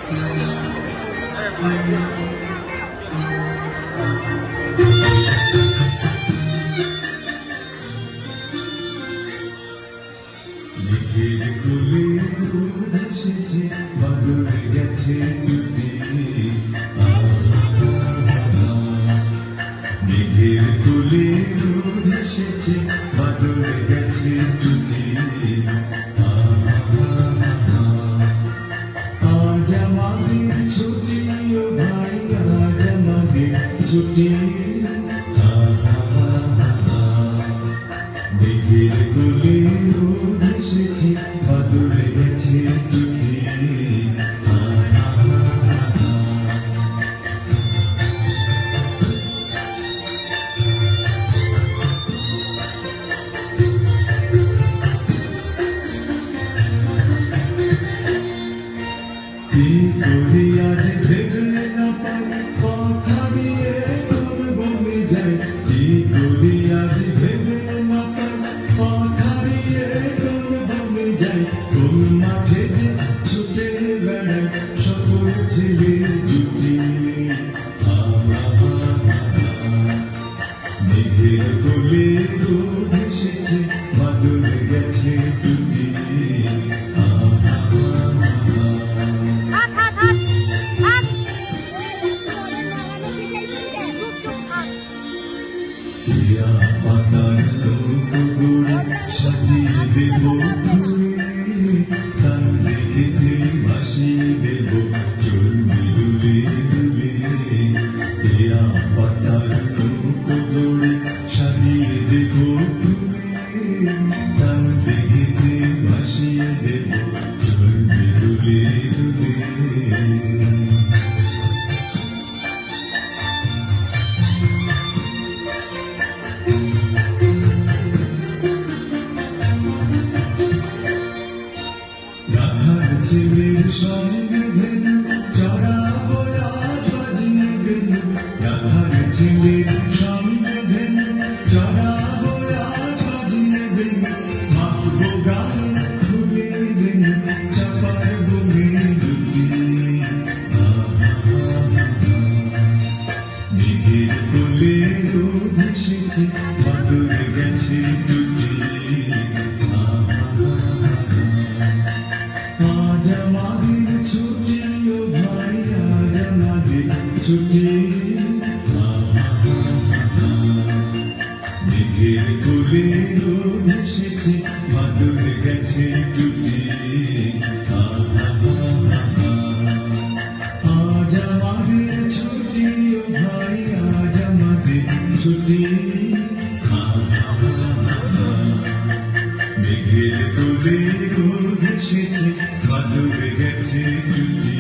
মেঘের কোলে রোদ এসেছে, বাদল গেছে টুটি। মেঘের কোলে রোদ এসেছে, বাদল গেছে টুটি। আজ আমাদের ছুটি, ও ভাই আজ আমাদের ছুটি। মেঘের কোলে রোদ এসেছে, বাদল গেছে টুটি। কি করি আজ ভেবে না পাই, কথা দিয়ে কোন বনে যায়। কি করি আজ ভেবে না পাই, কথা দিয়ে কোন বনে যায়। কোন মাঠে যে ছুটে বেড়ায় সকল ছেলে জুটি। মেঘের কোলে রোদ এসেছে, বাদল গেছে টুটি। টিয়া পাতার নৌকোগুলো সাজিয়ে দেব ফুলে, তার দেখেতে ভাসিয়ে দেব চলবে দুলে দুলে। টিয়া পাতার নৌকোগুলো সাজিয়ে দেব ফুলে, তার দেখেতে ভাসিয়ে দেব চলবে দুলে দুলে। রাখার ছেলের সঙ্গে ধেনু চড়াবো আজ বাজিয়ে বেনু। রাখার ছেলের সঙ্গে ধেনু চড়াবো আজ বাজিয়ে বেনু। মাখবো গায়ে ফুলে বেনু, চাপার বনে দুটি। মেঘের কোলে রোদ এসেছে, বাদল গেছে টুটি। আজ আমাদের ছুটি, ও ভাই আজ আমাদের ছুটি। মেঘের কোলে রোদ এসেছে, বাদল গেছে টুটি। আজ আমাদের ছুটি, ও ভাই আজ আমাদের ছুটি। মেঘের কোলে রোদ এসেছে, বাদল গেছে টুটি।